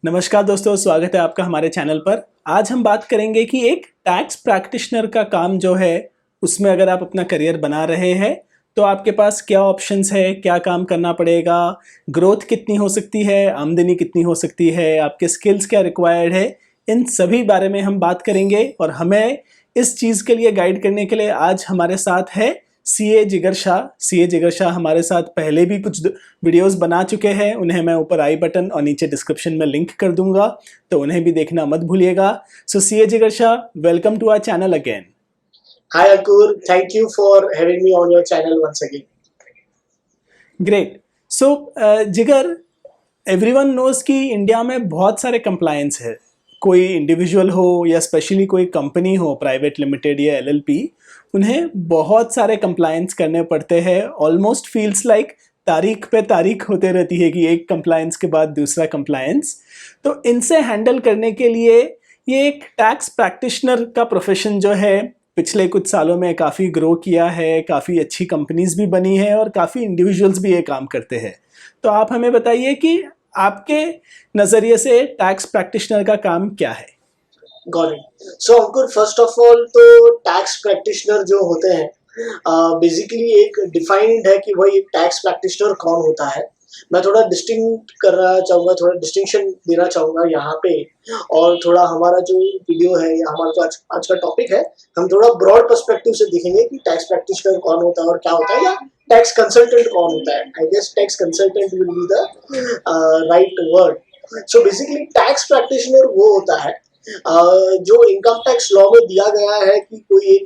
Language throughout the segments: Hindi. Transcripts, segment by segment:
नमस्कार दोस्तों, स्वागत है आपका हमारे चैनल पर। आज हम बात करेंगे कि एक टैक्स प्रैक्टिशनर का काम जो है उसमें अगर आप अपना करियर बना रहे हैं तो आपके पास क्या ऑप्शंस है, क्या काम करना पड़ेगा, ग्रोथ कितनी हो सकती है, आमदनी कितनी हो सकती है, आपके स्किल्स क्या रिक्वायर्ड है, इन सभी बारे में हम बात करेंगे। और हमें इस चीज़ के लिए गाइड करने के लिए आज हमारे साथ है सीए जिगर शाह। सीए जिगर शाह हमारे साथ पहले भी कुछ वीडियोस बना चुके हैं, उन्हें मैं ऊपर आई बटन और नीचे डिस्क्रिप्शन में लिंक कर दूंगा, तो उन्हें भी देखना मत भूलिएगा। So CA Jigar Shah, welcome to our channel again. Hi Ankur, thank you for having me on your channel once again. Great. So Jigar, everyone knows कि इंडिया में बहुत सारे कंप्लायंस है। कोई इंडिविजुअल हो या स्पेशली कोई कंपनी हो, प्राइवेट लिमिटेड या एलएलपी, उन्हें बहुत सारे कंप्लायंस करने पड़ते हैं। ऑलमोस्ट फील्स लाइक तारीख पे तारीख होते रहती है कि एक कंप्लायंस के बाद दूसरा कंप्लायंस। तो इनसे हैंडल करने के लिए ये एक टैक्स प्रैक्टिशनर का प्रोफेशन जो है पिछले कुछ सालों में काफ़ी ग्रो किया है, काफ़ी अच्छी कंपनीज भी बनी है और काफ़ी इंडिविजुअल्स भी ये काम करते हैं। तो आप हमें बताइए कि आपके नज़रिए से टैक्स प्रैक्टिशनर का काम क्या है? Got it. So Ankur, first of all तो टैक्स प्रैक्टिशनर जो होते हैं बेसिकली एक डिफाइंड है कि भाई एक टैक्स प्रैक्टिशनर कौन होता है। मैं थोड़ा डिस्टिंक्ट करना चाहूँगा, थोड़ा डिस्टिंक्शन देना चाहूँगा यहाँ पे। और थोड़ा हमारा जो वीडियो है या हमारा जो आज का टॉपिक है, हम थोड़ा ब्रॉड पर्सपेक्टिव से देखेंगे कि टैक्स प्रैक्टिशनर कौन होता है और क्या होता है, या टैक्स कंसल्टेंट कौन होता है। I guess tax consultant will be the right word. So basically tax practitioner वो होता है जो इनकम टैक्स लॉ में दिया गया है कि कोई एक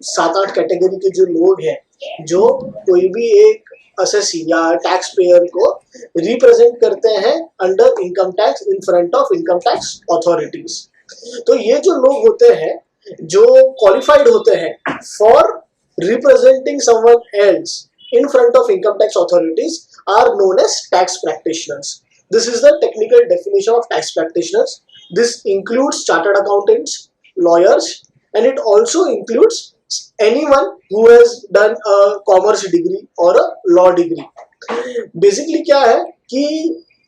7-8 कैटेगरी के जो लोग हैं जो कोई भी एक असेसी या टैक्स पेयर को रिप्रेजेंट करते हैं under income tax in front of income tax authorities. तो ये जो लोग होते हैं जो क्वालिफाइड होते हैं for representing someone else in front of income tax authorities are known as tax practitioners. This is the technical definition of tax practitioners. This includes chartered accountants, lawyers, and it also includes anyone who has done a commerce degree or a law degree. Basically क्या है कि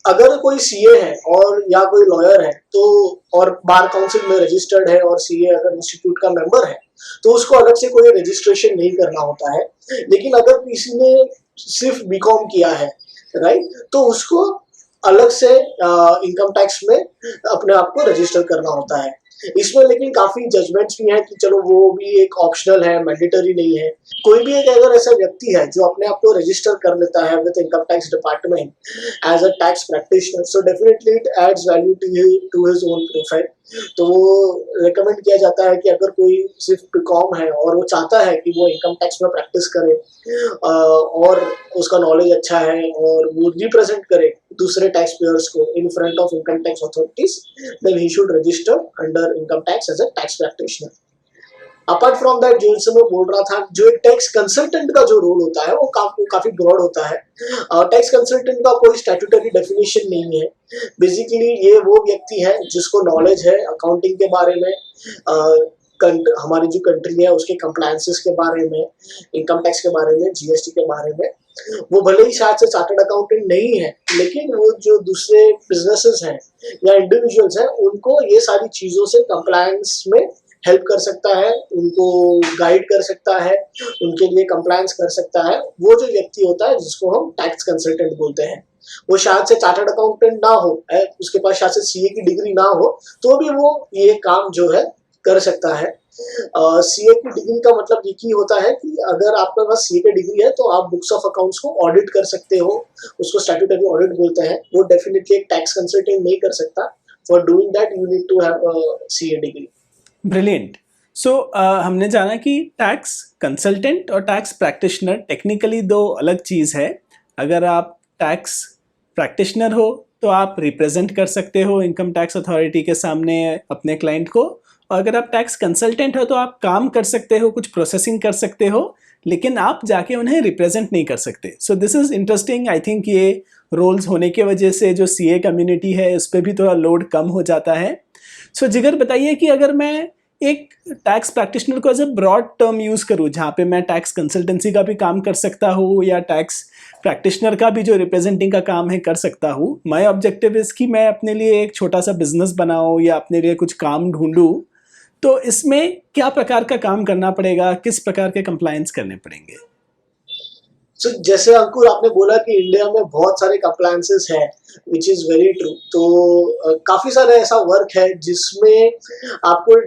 अगर कोई सीए है और या कोई लॉयर है तो और बार काउंसिल में रजिस्टर्ड है और सीए अगर इंस्टीट्यूट का मेंबर है तो उसको अलग से कोई रजिस्ट्रेशन नहीं करना होता है। लेकिन अगर किसी ने सिर्फ बीकॉम किया है, राइट, तो उसको अलग से इनकम टैक्स में अपने आप को रजिस्टर करना होता है। इसमें लेकिन काफी जजमेंट्स भी हैं कि चलो वो भी एक ऑप्शनल है, मैंडेटरी नहीं है। कोई भी एक अगर ऐसा व्यक्ति है जो अपने आप को रजिस्टर कर लेता है with income tax department as a tax practitioner, so definitely it adds value to his own profile. तो वो रिकमेंड किया जाता है कि अगर कोई सिर्फ बीकॉम है और वो चाहता है कि वो इनकम टैक्स में प्रैक्टिस करे और उसका नॉलेज अच्छा है और वो रिप्रेजेंट करे दूसरे टैक्स पेयर्स को in front of income tax authorities, then he should register under income tax as a tax practitioner. Apart from that, जो मैं बोल रहा था, जो एक टैक्स कंसल्टेंट का जो रोल होता है वो काफी ब्रॉड होता है। टैक्स कंसल्टेंट का कोई स्टैट्यूटरी डेफिनेशन नहीं है। बेसिकली ये वो व्यक्ति है जिसको नॉलेज है अकाउंटिंग के बारे में, हमारी जो कंट्री है उसके कंप्लायंसेस के बारे में, इनकम टैक्स के बारे में, जीएसटी के बारे में। वो भले ही शायद से चार्टर्ड अकाउंटेंट नहीं है, लेकिन वो जो दूसरे बिजनेसेस हैं या इंडिविजुअल्स हैं उनको ये सारी चीजों से कंप्लायंस में हेल्प कर सकता है, उनको गाइड कर सकता है, उनके लिए कंप्लायंस कर सकता है। वो जो व्यक्ति होता है जिसको हम टैक्स कंसल्टेंट बोलते हैं, वो शायद से चार्टर्ड अकाउंटेंट ना हो, उसके पास शायद से सीए की डिग्री ना हो, तो भी वो ये काम जो है कर सकता है। सीए की डिग्री का मतलब ये ही होता है कि अगर आपके पास सीए की डिग्री है तो आप बुक्स ऑफ अकाउंट्स को ऑडिट कर सकते हो, उसको स्टैट्यूटरी ऑडिट बोलते हैं। वो डेफिनेटली एक टैक्स कंसल्टेंट नहीं कर सकता। For doing that you need to have CA degree. Brilliant. So हमने जाना कि टैक्स कंसल्टेंट और टैक्स प्रैक्टिशनर टेक्निकली दो अलग चीज़ है। अगर आप टैक्स प्रैक्टिशनर हो तो आप रिप्रेजेंट कर सकते हो इनकम टैक्स अथॉरिटी के सामने अपने क्लाइंट को, और अगर आप टैक्स कंसल्टेंट हो तो आप काम कर सकते हो, कुछ प्रोसेसिंग कर सकते हो, लेकिन आप जाके उन्हें रिप्रेजेंट नहीं कर सकते। So this is interesting. I think ये रोल्स होने की वजह से जो सीए कम्युनिटी है उस पर भी थोड़ा लोड कम हो जाता है। सो जिगर, बताइए कि अगर मैं एक टैक्स प्रैक्टिशनर को as a broad term use करूँ, जहाँ पे मैं टैक्स कंसल्टेंसी का भी काम कर सकता हूँ या टैक्स प्रैक्टिशनर का भी जो रिप्रेजेंटिंग का काम है कर सकता हूँ। माय ऑब्जेक्टिव इज़ कि मैं अपने लिए एक छोटा सा बिजनेस बनाऊँ या अपने लिए कुछ काम ढूंढूँ। तो इसमें क्या प्रकार का काम करना पड़ेगा, किस प्रकार के कंप्लायंस करने पड़ेंगे? सो जैसे अंकुर आपने बोला कि इंडिया में बहुत सारे कंप्लायंसेस हैं, विच इज़ वेरी ट्रू। तो काफ़ी सारा ऐसा वर्क है जिसमें आपको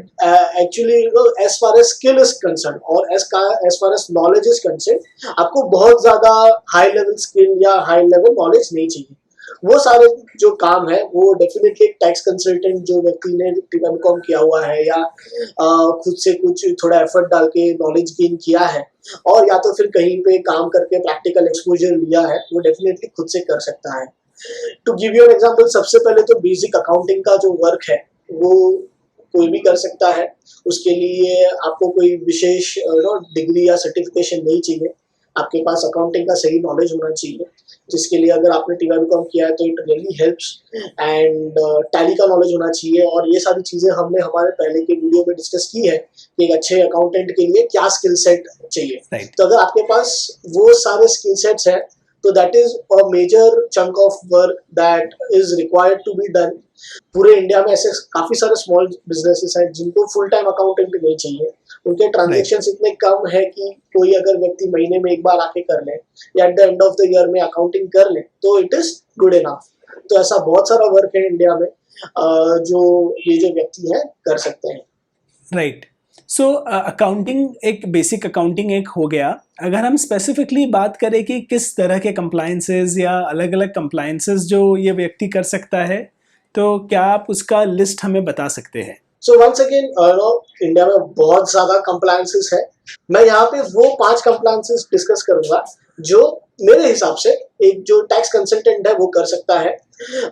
actually as far as skill is concern और as far as knowledge is concern, आपको बहुत ज़्यादा हाई लेवल स्किल या हाई लेवल नॉलेज नहीं चाहिए। वो सारे जो काम है वो डेफिनेटली एक टैक्स कंसल्टेंट जो व्यक्ति ने बीकॉम किया हुआ है या खुद से कुछ थोड़ा एफर्ट डाल के नॉलेज गेन किया है और या तो फिर कहीं पे काम करके प्रैक्टिकल एक्सपोजर लिया है, वो डेफिनेटली खुद से कर सकता है। To give you an example, सबसे पहले तो बेसिक अकाउंटिंग का जो वर्क है वो कोई भी कर सकता है। उसके लिए आपको कोई विशेष डिग्री या सर्टिफिकेशन नहीं चाहिए। आपके पास अकाउंटिंग का सही नॉलेज होना चाहिए, जिसके लिए अगर आपने टीवाईबीकॉम किया है तो it really helps. And tally का नॉलेज होना चाहिए और ये सारी चीज़ें हमने हमारे पहले के वीडियो में डिस्कस की है कि एक अच्छे अकाउंटेंट के लिए क्या स्किल सेट चाहिए। राइट। तो अगर आपके पास वो सारे स्किल सेट्स हैं तो that is a major chunk of work that is required to be done. पूरे इंडिया में ऐसे काफी सारे स्मॉल बिजनेसेस हैं जिनको फुल टाइम अकाउंटेंट नहीं चाहिए। उनके ट्रांजेक्शन इतने कम है कि कोई अगर व्यक्ति महीने में एक बार आके कर ले या at the end of the year में अकाउंटिंग कर ले तो इट इज गुड इनफ। तो ऐसा बहुत सारा वर्क है इंडिया में जो ये जो व्यक्ति हैं कर सकते हैं। राइट। सो अकाउंटिंग, एक बेसिक अकाउंटिंग एक हो गया। अगर हम स्पेसिफिकली बात करें कि किस तरह के कंप्लायंसेस या अलग अलग कंप्लायंसेस जो ये व्यक्ति कर सकता है, तो क्या आप उसका लिस्ट हमें बता सकते हैं? सो वंस अगेन इंडिया में बहुत ज्यादा कंप्लायंसेस है। मैं यहाँ पे वो 5 कंप्लायंसेस डिस्कस करूंगा जो मेरे हिसाब से एक जो टैक्स कंसल्टेंट है वो कर सकता है।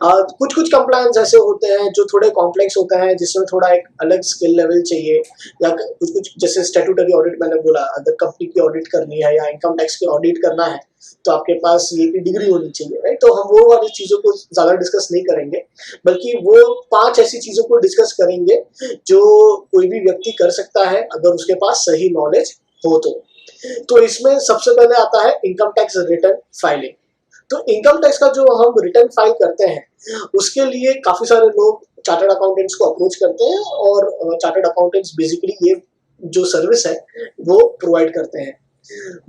कुछ कुछ कंप्लायंस ऐसे होते हैं जो थोड़े कॉम्प्लेक्स होते हैं, जिसमें थोड़ा एक अलग स्किल लेवल चाहिए। या कुछ कुछ जैसे स्टैट्यूटरी ऑडिट मैंने बोला, अगर कंपनी की ऑडिट करनी है या इनकम टैक्स की ऑडिट करना है तो आपके पास ये की डिग्री होनी चाहिए, राइट। तो हम वो वाली चीज़ों को ज़्यादा डिस्कस नहीं करेंगे, बल्कि वो 5 ऐसी चीज़ों को डिस्कस करेंगे जो कोई भी व्यक्ति कर सकता है अगर उसके पास सही नॉलेज हो तो इसमें सबसे पहले आता है इनकम टैक्स रिटर्न फाइलिंग। तो इनकम टैक्स का जो हम रिटर्न फाइल करते हैं उसके लिए काफ़ी सारे लोग चार्टर्ड अकाउंटेंट्स को अप्रोच करते हैं और चार्टर्ड अकाउंटेंट्स बेसिकली ये जो सर्विस है वो प्रोवाइड करते हैं।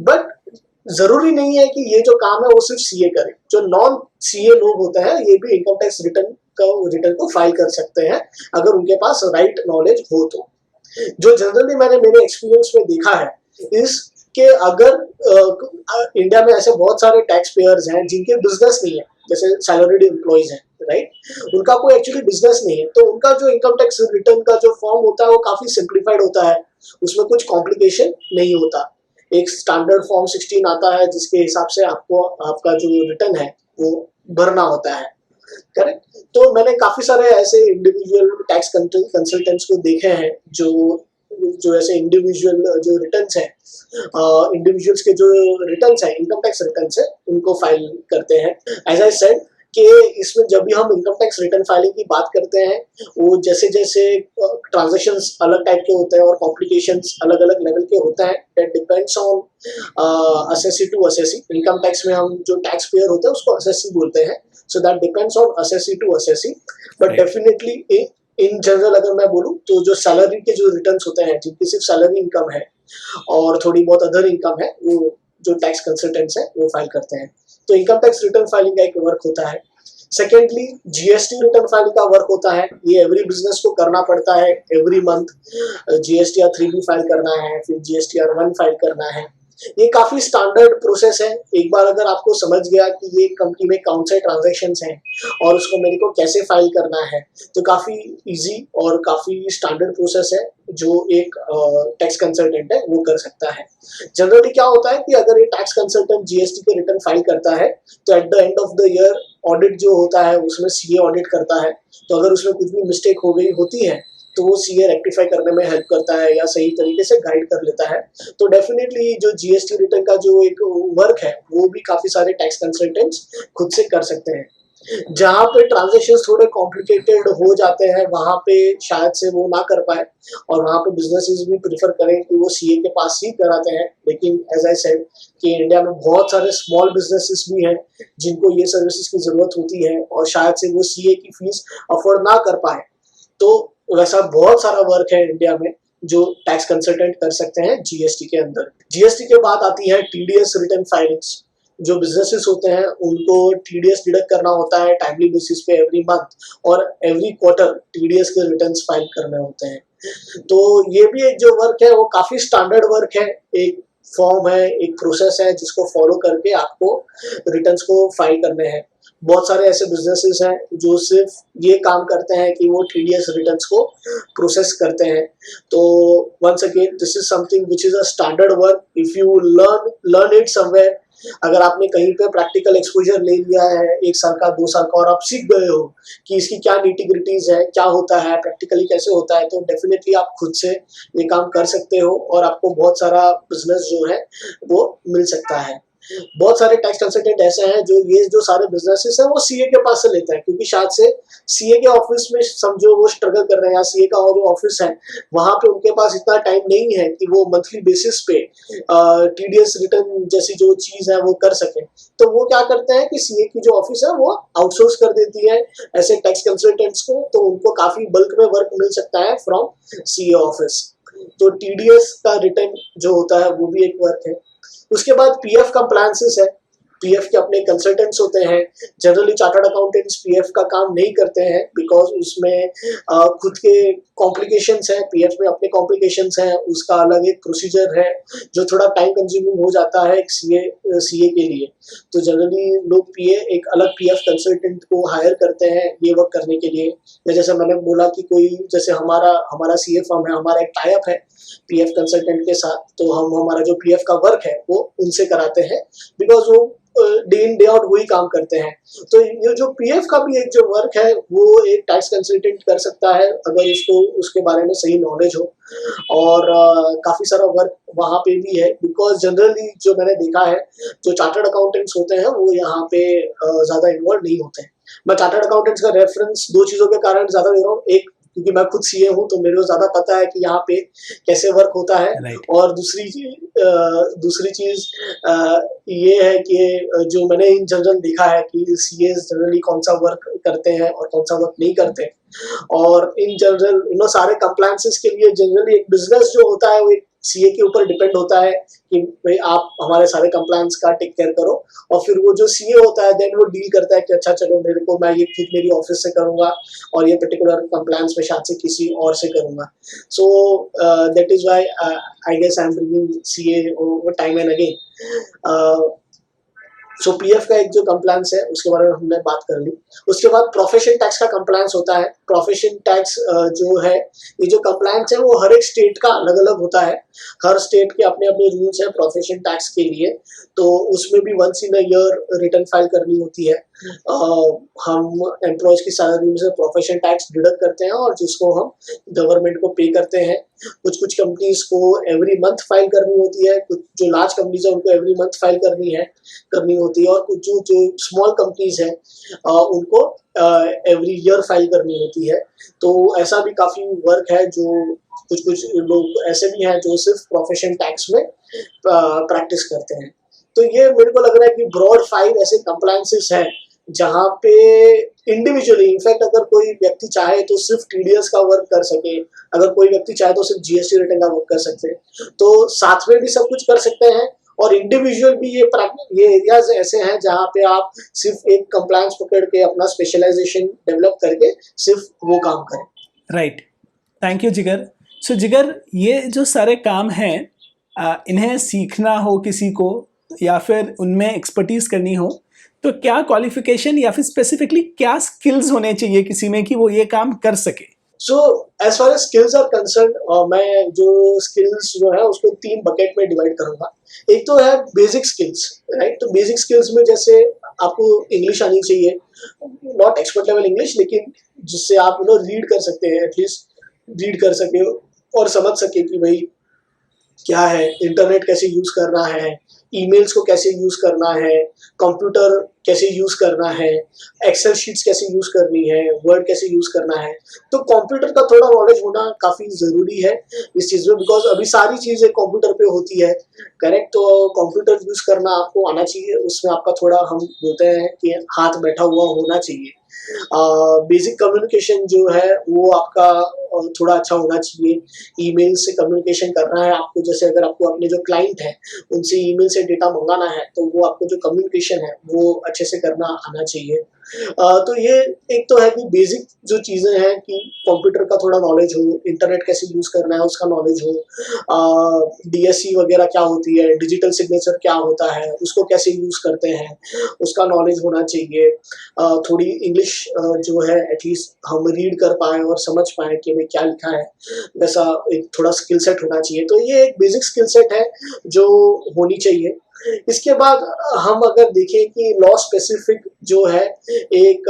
बट जरूरी नहीं है कि ये जो काम है वो सिर्फ सीए करे। जो नॉन सीए लोग होते हैं ये भी इनकम टैक्स रिटर्न को फाइल कर सकते हैं अगर उनके पास राइट नॉलेज हो तो। जो जनरली मैंने मेरे एक्सपीरियंस में देखा है इस कि अगर इंडिया में ऐसे बहुत सारे टैक्स पेयर्स हैं जिनके बिजनेस नहीं है, जैसे सैलरीड एम्प्लॉइज हैं, राइट, उनका कोई एक्चुअली बिजनेस नहीं है, तो उनका जो इनकम टैक्स रिटर्न का जो फॉर्म होता है वो काफी सिंप्लीफाइड होता है, उसमें कुछ कॉम्प्लिकेशन नहीं होता। एक स्टैंडर्ड फॉर्म 16 आता है जिसके हिसाब से आपको आपका जो रिटर्न है वो भरना होता है, करेक्ट। तो मैंने काफी सारे ऐसे इंडिविजुअल टैक्स कंसल्टेंट्स को देखे हैं जो ऐसे इंडिविजुअल जो रिटर्न्स हैं, इंडिविजुअल्स के जो रिटर्न्स हैं, इनकम टैक्स रिटर्न्स है, उनको फाइल करते हैं। एज आई सेड कि इसमें जब भी हम इनकम टैक्स रिटर्न फाइलिंग की बात करते हैं वो जैसे जैसे ट्रांजेक्शन्स अलग टाइप के होते हैं और कॉम्प्लिकेशंस अलग अलग लेवल के होते हैं, that depends on assessee to assessee. Income tax में हम जो टैक्स पेयर होते हैं उसको असेसी बोलते हैं, so that depends on assessee to assessee. But definitely in general अगर मैं बोलूँ तो जो सैलरी के जो रिटर्न्स होते हैं जिनकी सिर्फ सैलरी इनकम है और थोड़ी बहुत अदर इनकम है, वो जो टैक्स कंसल्टेंट्स हैं वो फाइल करते हैं। तो इनकम टैक्स रिटर्न फाइलिंग का एक वर्क होता है। सेकेंडली जीएसटी रिटर्न फाइलिंग का वर्क होता है। ये एवरी बिजनेस को करना पड़ता है, एवरी मंथ जीएसटीआर 3 भी फाइल करना है, फिर जीएसटीआर 1 फाइल करना है। ये काफी स्टैंडर्ड प्रोसेस है। एक बार अगर आपको समझ गया कि ये कंपनी में कौन से ट्रांजैक्शंस हैं और उसको मेरे को कैसे फाइल करना है, तो काफी इजी और काफी स्टैंडर्ड प्रोसेस है जो एक टैक्स कंसल्टेंट है वो कर सकता है। जनरली क्या होता है कि अगर ये टैक्स कंसल्टेंट जीएसटी के रिटर्न फाइल करता है तो at the end of the year audit जो होता है उसमें सीए ऑडिट करता है। तो अगर उसमें कुछ भी मिस्टेक हो गई होती है तो वो सीए रेक्टिफाई करने में हेल्प करता है या सही तरीके से गाइड कर लेता है। तो डेफिनेटली जो जीएसटी रिटर्न का जो एक वर्क है वो भी काफी सारे टैक्स कंसल्टेंट्स खुद से कर सकते हैं। जहाँ पे ट्रांजेक्शन थोड़े कॉम्प्लिकेटेड हो जाते हैं वहाँ पे शायद से वो ना कर पाए, और वहाँ पे बिजनेसेस भी प्रीफर करें कि वो सीए के पास ही कराते हैं। लेकिन एज आई सेड कि इंडिया में बहुत सारे स्मॉल बिजनेसेस भी हैं जिनको ये सर्विसेज की जरूरत होती है और शायद से वो सीए की फीस अफोर्ड ना कर पाए। तो वैसा बहुत सारा वर्क है इंडिया में जो टैक्स कंसल्टेंट कर सकते हैं जीएसटी के अंदर। जीएसटी के बाद आती है टीडीएस रिटर्न फाइलिंग्स। जो बिजनेसेस होते हैं उनको टीडीएस डिडक्ट करना होता है टाइमली बेसिस पे एवरी मंथ, और एवरी क्वार्टर टीडीएस के रिटर्न्स फाइल करने होते हैं। तो ये भी एक जो वर्क है वो काफी स्टैंडर्ड वर्क है, एक फॉर्म है, एक प्रोसेस है जिसको फॉलो करके आपको रिटर्न्स को फाइल करने हैं। बहुत सारे ऐसे बिजनेसेस हैं जो सिर्फ ये काम करते हैं कि वो टीडीएस रिटर्न्स को प्रोसेस करते हैं। तो once again this is something which is a standard work. If you learn it somewhere, अगर आपने कहीं पे प्रैक्टिकल एक्सपोजर ले लिया है 1 साल का 2 साल का और आप सीख गए हो कि इसकी क्या नीटी-ग्रिटीज है, क्या होता है, प्रैक्टिकली कैसे होता है, तो डेफिनेटली आप खुद से ये काम कर सकते हो और आपको बहुत सारा बिजनेस जो है वो मिल सकता है। बहुत सारे टैक्स कंसल्टेंट ऐसे हैं जो ये जो सारे बिजनेसेस हैं वो सीए के पास से लेते हैं, क्योंकि शायद से सीए के ऑफिस में समझो वो स्ट्रगल कर रहे हैं, या सीए का जो ऑफिस है वहां पे उनके पास इतना टाइम नहीं है कि वो मंथली बेसिस पे टीडीएस रिटर्न जैसी जो चीज है वो कर सके। तो वो क्या करते हैं कि सीए की जो ऑफिस है वो आउटसोर्स कर देती है ऐसे टैक्स कंसल्टेंट्स को, तो उनको काफी बल्क में वर्क मिल सकता है फ्रॉम सीए ऑफिस। तो टीडीएस का रिटर्न जो होता है वो भी एक वर्क है। उसके बाद पीएफ कंप्लायंसेस है। पीएफ के अपने कंसल्टेंट्स होते हैं। जनरली चार्टर्ड अकाउंटेंट्स पीएफ का काम नहीं करते हैं बिकॉज उसमें खुद के कॉम्प्लिकेशंस हैं, पीएफ में अपने कॉम्प्लिकेशंस हैं, उसका अलग एक प्रोसीजर है जो थोड़ा टाइम कंज्यूमिंग हो जाता है एक सीए के लिए। तो जनरली लोग पीए एक अलग पीएफ कंसल्टेंट को हायर करते हैं ये वर्क करने के लिए। या जैसे मैंने बोला कि कोई जैसे हमारा सीए फर्म है, हमारा एक टाई अप है पीएफ कंसल्टेंट के साथ, तो हम हमारा जो पीएफ का वर्क है वो उनसे कराते हैं बिकॉज वो डे इन डे आउट वही काम करते हैं। तो ये जो पीएफ का भी एक जो वर्क है वो एक टैक्स कंसल्टेंट कर सकता है अगर इसको उसके बारे में सही नॉलेज हो। और काफी सारा वर्क वहाँ पे भी है बिकॉज जनरली जो मैंने देखा है जो चार्टर्ड अकाउंटेंट्स होते हैं वो यहाँ पे ज्यादा इन्वॉल्व नहीं होते हैं। मैं चार्टर्ड अकाउंटेंट्स का रेफरेंस 2 चीजों के कारण ज्यादा दे रहा हूँ। एक क्योंकि मैं खुद सीए हूँ तो मेरे को ज्यादा पता है कि यहाँ पे कैसे वर्क होता है। Right. और दूसरी चीज ये है कि जो मैंने इन जनरल देखा है कि सीए जनरली कौन सा वर्क करते हैं और कौन सा वर्क नहीं करते। और इन जनरल सारे कंप्लायंसेस के लिए जनरली एक बिजनेस जो होता है वो एक सीए के ऊपर डिपेंड होता है कि भाई आप हमारे सारे कंप्लायंस का टेक केयर करो, और फिर वो जो सीए होता है देन वो डील करता है कि अच्छा चलो मैं ये खुद मेरी ऑफिस से करूंगा और ये पर्टिकुलर कंप्लायंस में शायद से किसी और से करूंगा। So that is why I guess I am bringing CA time and again. सो पीएफ का एक जो कंप्लायंस है उसके बारे में हमने बात कर ली। उसके बाद प्रोफेशन टैक्स का कंप्लायंस होता है। प्रोफेशन टैक्स जो है ये जो कंप्लायंस है वो हर एक स्टेट का अलग अलग होता है। हर स्टेट के अपने अपने रूल्स हैं प्रोफेशन टैक्स के लिए। तो उसमें भी once in a year return file करनी होती है। हम एम्प्लॉयज की सैलरी में से प्रोफेशन टैक्स डिडक्ट करते हैं और जिसको हम गवर्नमेंट को पे करते हैं। कुछ कंपनीज को एवरी मंथ फाइल करनी होती है, कुछ जो लार्ज कंपनीज है उनको एवरी मंथ फाइल करनी होती है, और कुछ जो स्मॉल कंपनीज हैं उनको एवरी ईयर फाइल करनी होती है। तो ऐसा भी काफी वर्क है जो कुछ लोग ऐसे भी हैं जो सिर्फ प्रोफेशन टैक्स में प्रैक्टिस करते हैं। तो ये मेरे को लग रहा है कि ब्रॉड 5 ऐसे कंप्लायंसेस हैं जहाँ पे इंडिविजुअली इनफैक्ट अगर कोई व्यक्ति चाहे तो सिर्फ टीडीएस का वर्क कर सके, अगर कोई व्यक्ति चाहे तो सिर्फ जीएसटी रिटर्न का वर्क कर सकते हैं, तो साथ में भी सब कुछ कर सकते हैं। और इंडिविजुअल भी ये एरियाज ऐसे हैं जहाँ पे आप सिर्फ एक कंप्लायंस पकड़ के अपना स्पेशलाइजेशन डेवलप करके सिर्फ वो काम करें। राइट, थैंक यू जिगर। सो जिगर, ये जो सारे काम हैं इन्हें सीखना हो किसी को या फिर उनमें एक्सपर्टीज करनी हो तो क्या क्वालिफिकेशन या फिर स्पेसिफिकली क्या स्किल्स होने चाहिए किसी में कि वो ये काम कर सके? So as far as skills are concerned, मैं जो स्किल्स जो है उसको 3 बकेट में डिवाइड करूंगा। एक तो है बेसिक स्किल्स, राइट। तो बेसिक स्किल्स में जैसे आपको इंग्लिश आनी चाहिए, नॉट एक्सपर्ट लेवल इंग्लिश, लेकिन जिससे आप रीड कर सकते हैं, एटलीस्ट रीड कर सके और समझ सके कि भाई क्या है इंटरनेट, कैसे यूज करना है, ईमेल्स को कैसे यूज करना है, कंप्यूटर कैसे यूज करना है, एक्सेल शीट्स कैसे यूज करनी है, वर्ड कैसे यूज करना है। तो कंप्यूटर का थोड़ा नॉलेज होना काफी जरूरी है इस चीज में, बिकॉज अभी सारी चीजें कंप्यूटर पे होती है, करेक्ट। तो कंप्यूटर यूज करना आपको आना चाहिए, उसमें आपका थोड़ा हम बोलते हैं कि हाथ बैठा हुआ होना चाहिए। बेसिक कम्युनिकेशन जो है वो आपका थोड़ा अच्छा होना चाहिए। ईमेल से कम्युनिकेशन करना है आपको, जैसे अगर आपको अपने जो क्लाइंट है उनसे ईमेल से डेटा मंगाना है तो वो आपको जो कम्युनिकेशन है वो अच्छे से करना आना चाहिए। तो ये एक तो है कि बेसिक जो चीजें हैं कि कंप्यूटर का थोड़ा नॉलेज हो, इंटरनेट कैसे यूज करना है उसका नॉलेज हो, डीएससी वगैरह क्या होती है, डिजिटल सिग्नेचर क्या होता है, उसको कैसे यूज करते हैं उसका नॉलेज होना चाहिए। थोड़ी इंग्लिश जो है एटलीस्ट हम रीड कर पाए और समझ पाए कि भाई क्या लिखा है, वैसा एक थोड़ा स्किल सेट होना चाहिए। तो ये एक बेसिक स्किल सेट है जो होनी चाहिए। इसके बाद हम अगर देखें कि लॉ स्पेसिफिक जो है, एक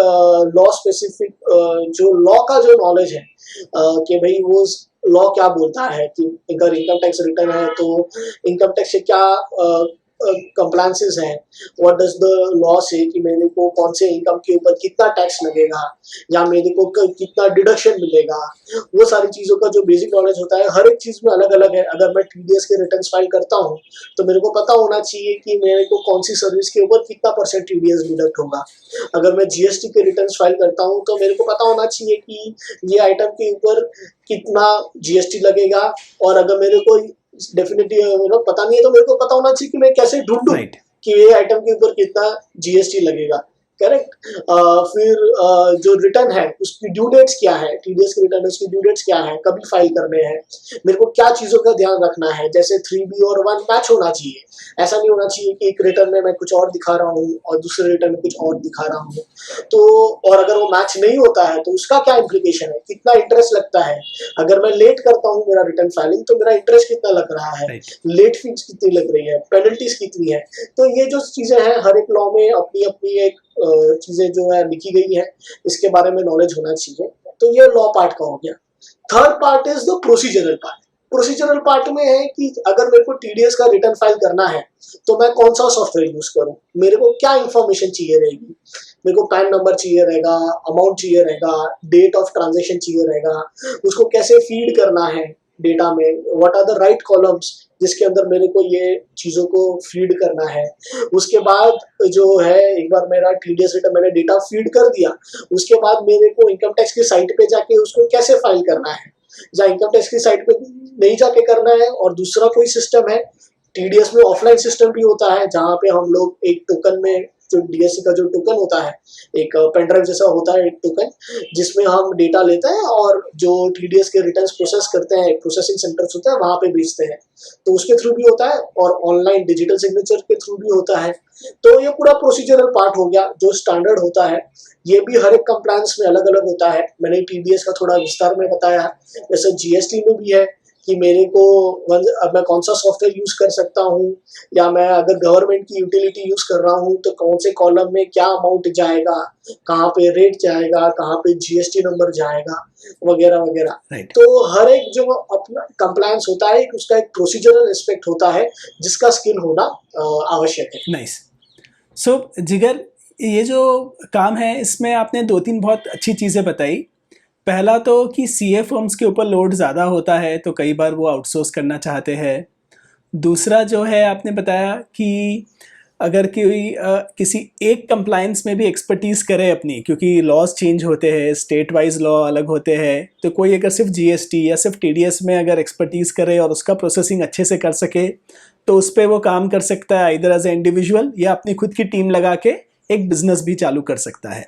लॉ स्पेसिफिक जो लॉ का जो नॉलेज है कि भाई वो लॉ क्या बोलता है, कि अगर इनकम टैक्स रिटर्न है तो इनकम टैक्स से क्या कंप्लायंसेस हैं, व्हाट डज द लॉ से कि मेरे को कौन से इनकम के ऊपर कितना टैक्स लगेगा या मेरे को कितना डिडक्शन मिलेगा, वो सारी चीज़ों का जो बेसिक नॉलेज होता है हर एक चीज़ में अलग अलग है। अगर मैं टीडीएस के रिटर्न्स फाइल करता हूँ तो मेरे को पता होना चाहिए कि मेरे को कौन सी सर्विस के ऊपर कितना % टीडीएस डिडक्ट होगा। अगर मैं जीएसटी के रिटर्न्स फाइल करता हूँ तो मेरे को पता होना चाहिए कि ये आइटम के ऊपर कितना जीएसटी लगेगा, और अगर मेरे को डेफिनेटली पता नहीं है तो मेरे को पता होना चाहिए कि मैं कैसे ढूंढूं राइट। कि ये आइटम के ऊपर कितना जीएसटी लगेगा, करेक्ट। फिर जो रिटर्न है उसकी ड्यू डेट्स क्या है, टीडीएस के रिटर्न उसकी ड्यू डेट्स क्या है, कभी फाइल करने हैं, मेरे को क्या चीज़ों का ध्यान रखना है, जैसे 3B और 1 मैच होना चाहिए। ऐसा नहीं होना चाहिए कि एक रिटर्न में मैं कुछ और दिखा रहा हूँ और दूसरे रिटर्न में कुछ और दिखा रहा हूँ। तो और अगर वो मैच नहीं होता है तो उसका क्या इम्प्लीकेशन है, कितना इंटरेस्ट लगता है, अगर मैं लेट करता हूँ मेरा रिटर्न फाइलिंग तो मेरा इंटरेस्ट कितना लग रहा है, राइट। लेट फीस कितनी लग रही है, पेनल्टीज कितनी है। तो ये जो चीज़ें हैं हर एक लॉ में अपनी अपनी एक चीज़ें जो है लिखी गई है, इसके बारे में नॉलेज होना चाहिए। तो ये लॉ पार्ट का हो गया। Third part is the procedural part. Procedural part में है कि अगर मेरे को टीडीएस का रिटर्न फाइल करना है तो मैं कौन सा सॉफ्टवेयर यूज करूं, मेरे को क्या इंफॉर्मेशन चाहिए रहेगी, मेरे को पैन नंबर चाहिए रहेगा, अमाउंट चाहिए रहेगा, डेट ऑफ ट्रांजेक्शन चाहिए रहेगा, उसको कैसे फीड करना है डेटा में, what are the right columns जिसके अंदर मेरे को ये चीज़ों को फीड करना है। उसके बाद जो है एक बार मेरा टीडीएस रिटर्न मैंने डेटा फीड कर दिया, उसके बाद मेरे को इनकम टैक्स की साइट पे जाके उसको कैसे फाइल करना है, या इनकम टैक्स की साइट पे नहीं जाके करना है। और दूसरा कोई सिस्टम है, टीडीएस में ऑफलाइन सिस्टम भी होता है जहाँ पे हम लोग एक टोकन में, जो डीएससी का जो टोकन होता है एक पेनड्राइव जैसा होता है एक टोकन, जिसमें हम डेटा लेते हैं और जो टीडीएस के रिटर्न्स प्रोसेस करते हैं, प्रोसेसिंग सेंटर्स होता है वहाँ पे भेजते हैं, तो उसके थ्रू भी होता है, और ऑनलाइन डिजिटल सिग्नेचर के थ्रू भी होता है। तो ये पूरा प्रोसीजरल पार्ट हो गया जो स्टैंडर्ड होता है। ये भी हर एक कंप्लायंस में अलग अलग होता है। मैंने टीडीएस का थोड़ा विस्तार में बताया, जैसे जीएसटी में भी है कि मेरे को अब मैं कौन सा सॉफ्टवेयर यूज कर सकता हूँ, या मैं अगर गवर्नमेंट की यूटिलिटी यूज कर रहा हूँ तो कौन से कॉलम में क्या अमाउंट जाएगा, कहाँ पे रेट जाएगा, कहाँ पे जीएसटी नंबर जाएगा, वगैरह वगैरह। Right. तो हर एक जो अपना कंप्लायंस होता है उसका एक प्रोसीजरल एस्पेक्ट होता है जिसका स्किल होना आवश्यक है। नाइस। सो जिगर, ये जो काम है इसमें आपने 2-3 बहुत अच्छी चीज़ें बताई। पहला तो कि सीए फर्म्स के ऊपर लोड ज़्यादा होता है तो कई बार वो आउटसोर्स करना चाहते हैं। दूसरा जो है आपने बताया कि अगर कोई किसी एक कंप्लायंस में भी एक्सपर्टीज़ करे अपनी, क्योंकि लॉज चेंज होते हैं, स्टेट वाइज लॉ अलग होते हैं, तो कोई अगर सिर्फ जीएसटी या सिर्फ टीडीएस में अगर एक्सपर्टीज़ करे और उसका प्रोसेसिंग अच्छे से कर सके तो उस पर वो काम कर सकता है, इधर एज ए इंडिविजुअल या अपनी खुद की टीम लगा के एक बिजनेस भी चालू कर सकता है।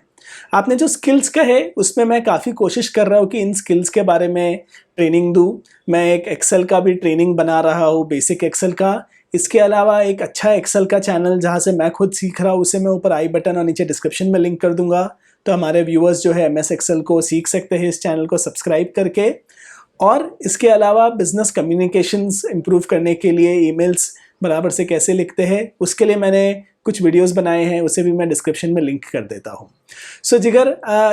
आपने जो स्किल्स कहे उसमें मैं काफ़ी कोशिश कर रहा हूँ कि इन स्किल्स के बारे में ट्रेनिंग दूँ। मैं एक एक्सेल का भी ट्रेनिंग बना रहा हूँ, बेसिक एक्सेल का। इसके अलावा एक अच्छा एक्सेल का चैनल जहाँ से मैं खुद सीख रहा हूँ उसे मैं ऊपर आई बटन और नीचे डिस्क्रिप्शन में लिंक कर दूंगा, तो हमारे व्यूअर्स जो है एमएस एक्सेल को सीख सकते हैं इस चैनल को सब्सक्राइब करके। और इसके अलावा बिजनेस कम्युनिकेशंस इम्प्रूव करने के लिए ईमेल्स बराबर से कैसे लिखते हैं उसके लिए मैंने कुछ वीडियोस बनाए हैं, उसे भी मैं डिस्क्रिप्शन में लिंक कर देता हूँ। सो जिगर,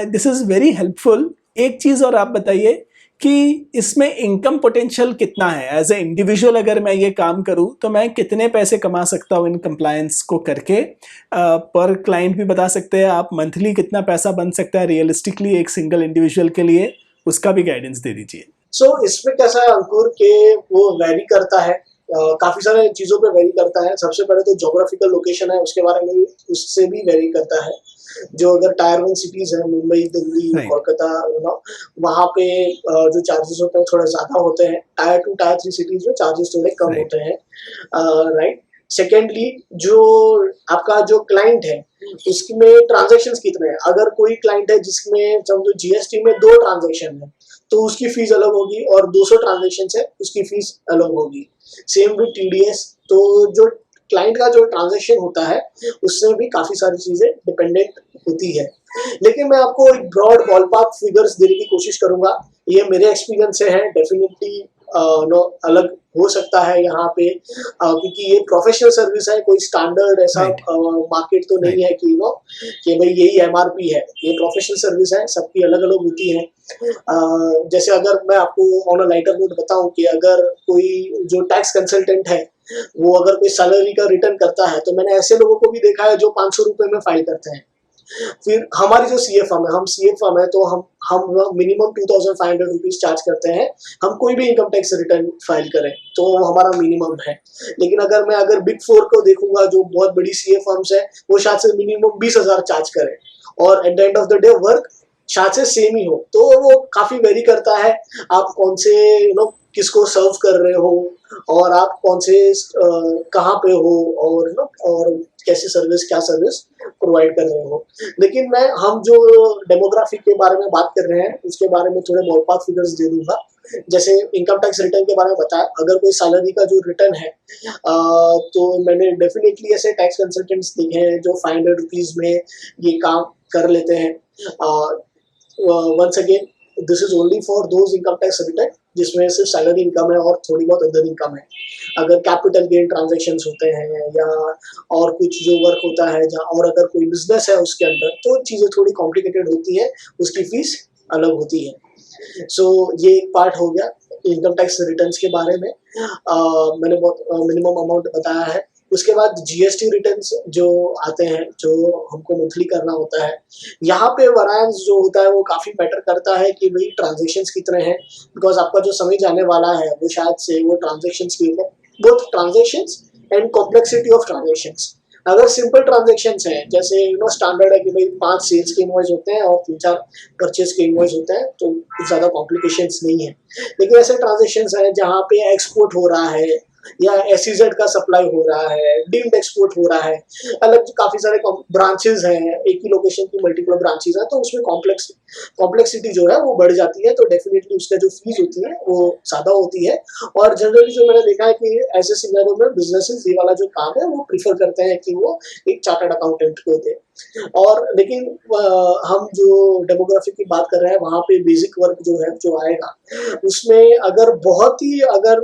दिस इज़ वेरी हेल्पफुल। एक चीज़ और आप बताइए कि इसमें इनकम पोटेंशियल कितना है। एज ए इंडिविजुअल अगर मैं ये काम करूं तो मैं कितने पैसे कमा सकता हूं इन कंप्लायंस को करके। पर क्लाइंट भी बता सकते हैं आप मंथली कितना पैसा बन सकता है रियलिस्टिकली एक सिंगल इंडिविजुअल के लिए, उसका भी गाइडेंस दे दीजिए। सो इसमें कैसा है अंकुर के वो वेरी करता है, काफी सारे चीजों पे वेरी करता है। सबसे पहले तो जोग्राफिकल लोकेशन है, उसके बारे में भी उससे भी वेरी करता है। जो अगर टायर 1 सिटीज है, मुंबई, दिल्ली, Right. कोलकाता, वहाँ पे जो चार्जेस होते हैं थोड़े ज्यादा होते हैं। टायर 2 टायर 3 सिटीज में चार्जेस थोड़े कम Right. होते हैं, राइट। सेकेंडली, जो आपका जो क्लाइंट है उसमें ट्रांजेक्शंस कितने हैं। अगर कोई क्लाइंट है जिसमें समझो जीएसटी में 2 ट्रांजेक्शन है तो उसकी फीस अलग होगी, और 200 ट्रांजेक्शन है उसकी फीस अलग होगी। Same with TDS. तो जो क्लाइंट का जो ट्रांजेक्शन होता है उससे भी काफी सारी चीजें डिपेंडेंट होती है। लेकिन मैं आपको एक ब्रॉड बॉलपार्क फिगर्स देने की कोशिश करूंगा। ये मेरे एक्सपीरियंस से है, डेफिनेटली नो अलग हो सकता है यहाँ पे, क्योंकि ये प्रोफेशनल सर्विस है, कोई स्टैंडर्ड ऐसा Right. मार्केट तो नहीं है कि कि भाई यही एमआरपी है। ये प्रोफेशनल सर्विस है, सबकी अलग अलग होती है। जैसे अगर मैं आपको ऑन अ लाइटर नोट बताऊं कि अगर कोई जो टैक्स कंसल्टेंट है वो अगर कोई सैलरी का रिटर्न करता है, तो मैंने ऐसे लोगों को भी देखा है जो 500 रुपए में फाइल करते हैं। फिर हमारी जो सीए फर्म है, हम सीए फर्म है, तो हम मिनिमम 2500 रुपीज चार्ज करते हैं। हम कोई भी इनकम टैक्स रिटर्न फाइल करें तो हमारा मिनिमम है। लेकिन अगर बिग 4 को देखूंगा, जो बहुत बड़ी सीए फर्म्स है, वो शायद से मिनिमम 20,000 चार्ज करें, और at the end of the day work शायद से सेम ही हो। तो वो काफी वेरी करता है आप कौन से किसको सर्व कर रहे हो, और आप कौन से कहाँ पे हो, और कैसी सर्विस, क्या सर्विस प्रोवाइड कर रहे हो। लेकिन हम जो डेमोग्राफिक के बारे में बात कर रहे हैं उसके बारे में थोड़े बॉलपार्क फिगर्स दे दूंगा। जैसे इनकम टैक्स रिटर्न के बारे में बताया, अगर कोई सैलरी का जो रिटर्न है, तो मैंने डेफिनेटली ऐसे टैक्स कंसल्टेंट्स देखे हैं जो 500 रुपीज में ये काम कर लेते हैं। Once again, this is only for those income tax return जिसमें सिर्फ सैलरी इनकम है और थोड़ी बहुत अदर इनकम है। अगर कैपिटल गेन ट्रांजेक्शन्स होते हैं या और कुछ जो वर्क होता है जहाँ, और अगर कोई बिजनेस है उसके अंदर, तो चीज़ें थोड़ी कॉम्प्लिकेटेड होती है, उसकी फीस अलग होती है। सो ये एक पार्ट हो गया इनकम टैक्स रिटर्न्स के बारे में। मैंने बहुत मिनिमम अमाउंट बताया है। उसके बाद जीएसटी रिटर्न्स जो आते हैं, जो हमको मंथली करना होता है, यहाँ पे वरायंस जो होता है वो काफ़ी मैटर करता है कि भाई ट्रांजेक्शन्स कितने हैं। बिकॉज आपका जो समय जाने वाला है वो शायद से वो ट्रांजेक्शन्स के ऊपर, both transactions and complexity of transactions. अगर सिंपल ट्रांजेक्शन्स हैं, जैसे स्टैंडर्ड है कि भाई 5 सेल्स के इनवॉइस होते हैं और 3-4 परचेज के इनवॉइस होते हैं, तो कुछ ज़्यादा कॉम्प्लिकेशंस नहीं है। लेकिन ऐसे ट्रांजेक्शन्स हैं जहाँ पे एक्सपोर्ट हो रहा है या एसईजेड का सप्लाई हो रहा है, डीम्ड एक्सपोर्ट हो रहा है, अलग काफी सारे ब्रांचेस हैं, एक ही लोकेशन की मल्टीपल ब्रांचेस हैं, तो उसमें कॉम्प्लेक्सिटी जो है वो बढ़ जाती है। तो डेफिनेटली उसका जो फीस होती है वो ज्यादा होती है। और जनरली जो मैंने देखा है कि ऐसे सिनेरियो में बिजनेसेस ये वाला जो काम है वो प्रीफर करते हैं कि वो एक चार्टर्ड अकाउंटेंट को दे। और लेकिन हम जो डेमोग्राफी की बात कर रहे हैं वहाँ पे बेसिक वर्क जो है जो आएगा, उसमें अगर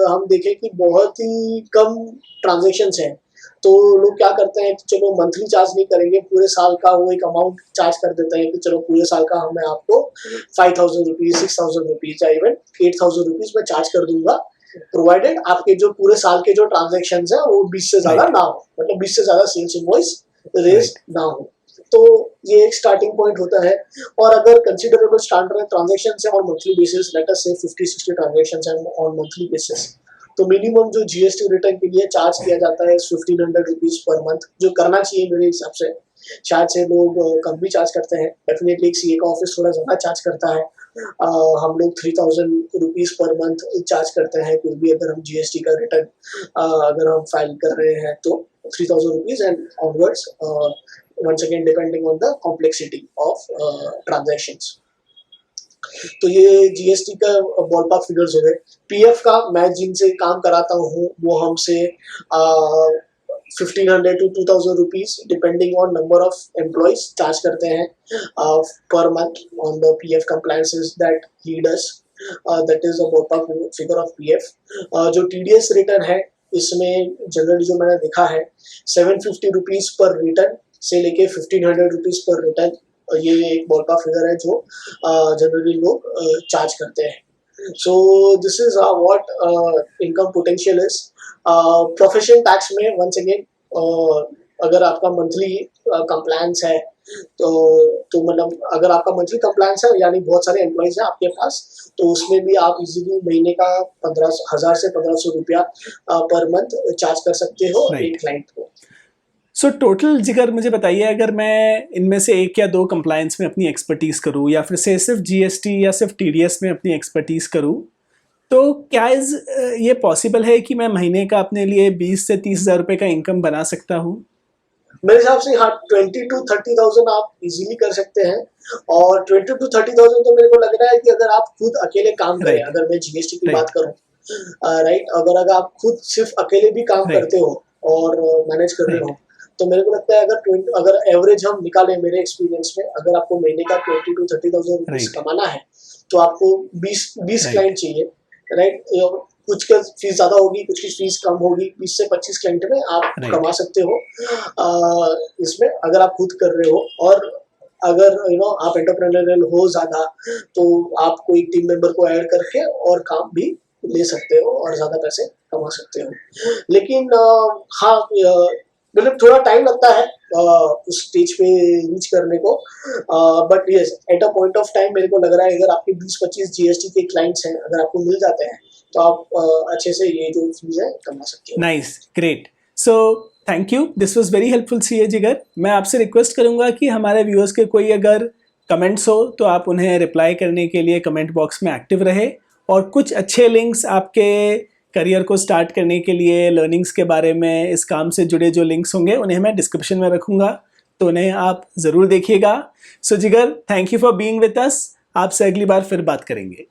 हम देखें कि बहुत ही कम ट्रांजेक्शंस हैं, तो लोग क्या करते हैं कि चलो मंथली चार्ज नहीं करेंगे, पूरे साल का वो एक अमाउंट चार्ज कर देते हैं कि चलो पूरे साल का मैं आपको 5,000 रुपीज, 6,000 रुपीज या इवन 8,000 रुपीज में चार्ज कर दूंगा, प्रोवाइडेड आपके जो पूरे साल के जो ट्रांजेक्शंस हैं वो 20 से ज्यादा ना हो, मतलब 20 से ज्यादा सेल्स इनवॉइस रेज ना हो। तो ये एक स्टार्टिंग पॉइंट होता है। और अगर कंसिडरेबल स्टैंडर्ड ट्रांजेक्शंस है on monthly basis, let us से 50-60 ट्रांजेक्शंस हैं ऑन मंथली बेसिस, तो मिनिमम जो जीएसटी रिटर्न के लिए चार्ज किया जाता है 1500 रुपीज पर मंथ, जो करना चाहिए मेरे हिसाब से। शायद से लोग कम भी चार्ज करते हैं, डेफिनेटली एक सीए का ऑफिस थोड़ा ज्यादा चार्ज करता है। हम लोग 3000 रुपीज पर मंथ चार्ज करते हैं, कोई भी अगर हम जीएसटी का रिटर्न अगर हम फाइल कर रहे हैं तो 3000 rupees and onwards, once again depending on the complexity of transactions। तो ये जीएसटी का बॉलपार्क फिगर्स हो गए। पीएफ का मैं जिनसे काम कराता हूँ वो हमसे 1500 to 2000 rupees depending on number of employees charge करते हैं per month on the PF compliances that he does. That is the ballpark figure of PF. जो टीडीएस रिटर्न है, इसमें जनरली जो मैंने देखा है 750 रुपीज पर रिटर्न से लेके 1500 रुपीज पर रिटर्न ये एक बॉल का फिगर है जो जनरली लोग चार्ज करते हैं. So this is what income potential is. Profession tax में once again अगर आपका मंथली कंप्लायंस है तो मतलब अगर आपका मंथली कंप्लायंस है यानी बहुत सारे एम्प्लॉइज हैं आपके पास, तो उसमें भी आप इजीली महीने का 15,000 से 1,500 रुपया पर मंथ चार्ज कर सकते हो Right. एक क्लाइंट को. सो टोटल जिगर मुझे बताइए, अगर मैं इनमें से एक या दो कंप्लायंस में अपनी एक्सपर्टीज़ करूँ या फिर से सिर्फ जीएसटी या सिर्फ टीडीएस में अपनी एक्सपर्टीज़ करूँ, तो क्या ये पॉसिबल है कि मैं महीने का अपने लिए 20 से 30,000 रुपये का इनकम बना सकता हूँ? मेरे हिसाब से हाँ 20 to 30,000 आप इजीली कर सकते हैं. और 20 to 30,000 तो मेरे को लग रहा है कि अगर आप खुद अकेले काम करें, Right. अगर मैं जीएसटी की Right. बात करूं, राइट, अगर आप खुद सिर्फ अकेले भी काम Right. करते हो और मैनेज कर रहे Right. हो, तो मेरे को लगता है अगर एवरेज हम निकालें मेरे एक्सपीरियंस में, अगर आपको महीने का 20 to 30,000 रुपीज Right. कमाना है तो आपको 20 Right. क्लाइंट चाहिए, राइट. कुछ की फीस ज्यादा होगी, कुछ की फीस कम होगी. 20 से 25 क्लाइंट में आप Right. कमा सकते हो इसमें, अगर आप खुद कर रहे हो. और अगर आप एंटरप्रेन्योरियल हो ज्यादा, तो आप कोई टीम मेंबर को ऐड करके और काम भी ले सकते हो और ज्यादा पैसे कमा सकते हो. लेकिन हाँ, मतलब थोड़ा टाइम लगता है उस स्टेज पे रीच करने को. But yes, at a point of time मेरे को लग रहा है अगर आपके 20-25 जीएसटी के क्लाइंट्स हैं, अगर आपको मिल जाते हैं, तो आप अच्छे से ये जो फीस है कमा सकते हो. Nice, great. So thank you, this was very helpful CA जिगर. मैं आपसे रिक्वेस्ट करूंगा कि हमारे व्यूअर्स के कोई अगर कमेंट्स हो तो आप उन्हें रिप्लाई करने के लिए कमेंट बॉक्स में एक्टिव रहे, और कुछ अच्छे लिंक्स आपके करियर को स्टार्ट करने के लिए, लर्निंग्स के बारे में, इस काम से जुड़े जो लिंक्स होंगे उन्हें मैं डिस्क्रिप्शन में रखूंगा, तो उन्हें आप ज़रूर देखिएगा. सो जिगर, thank you for being with us. आपसे अगली बार फिर बात करेंगे.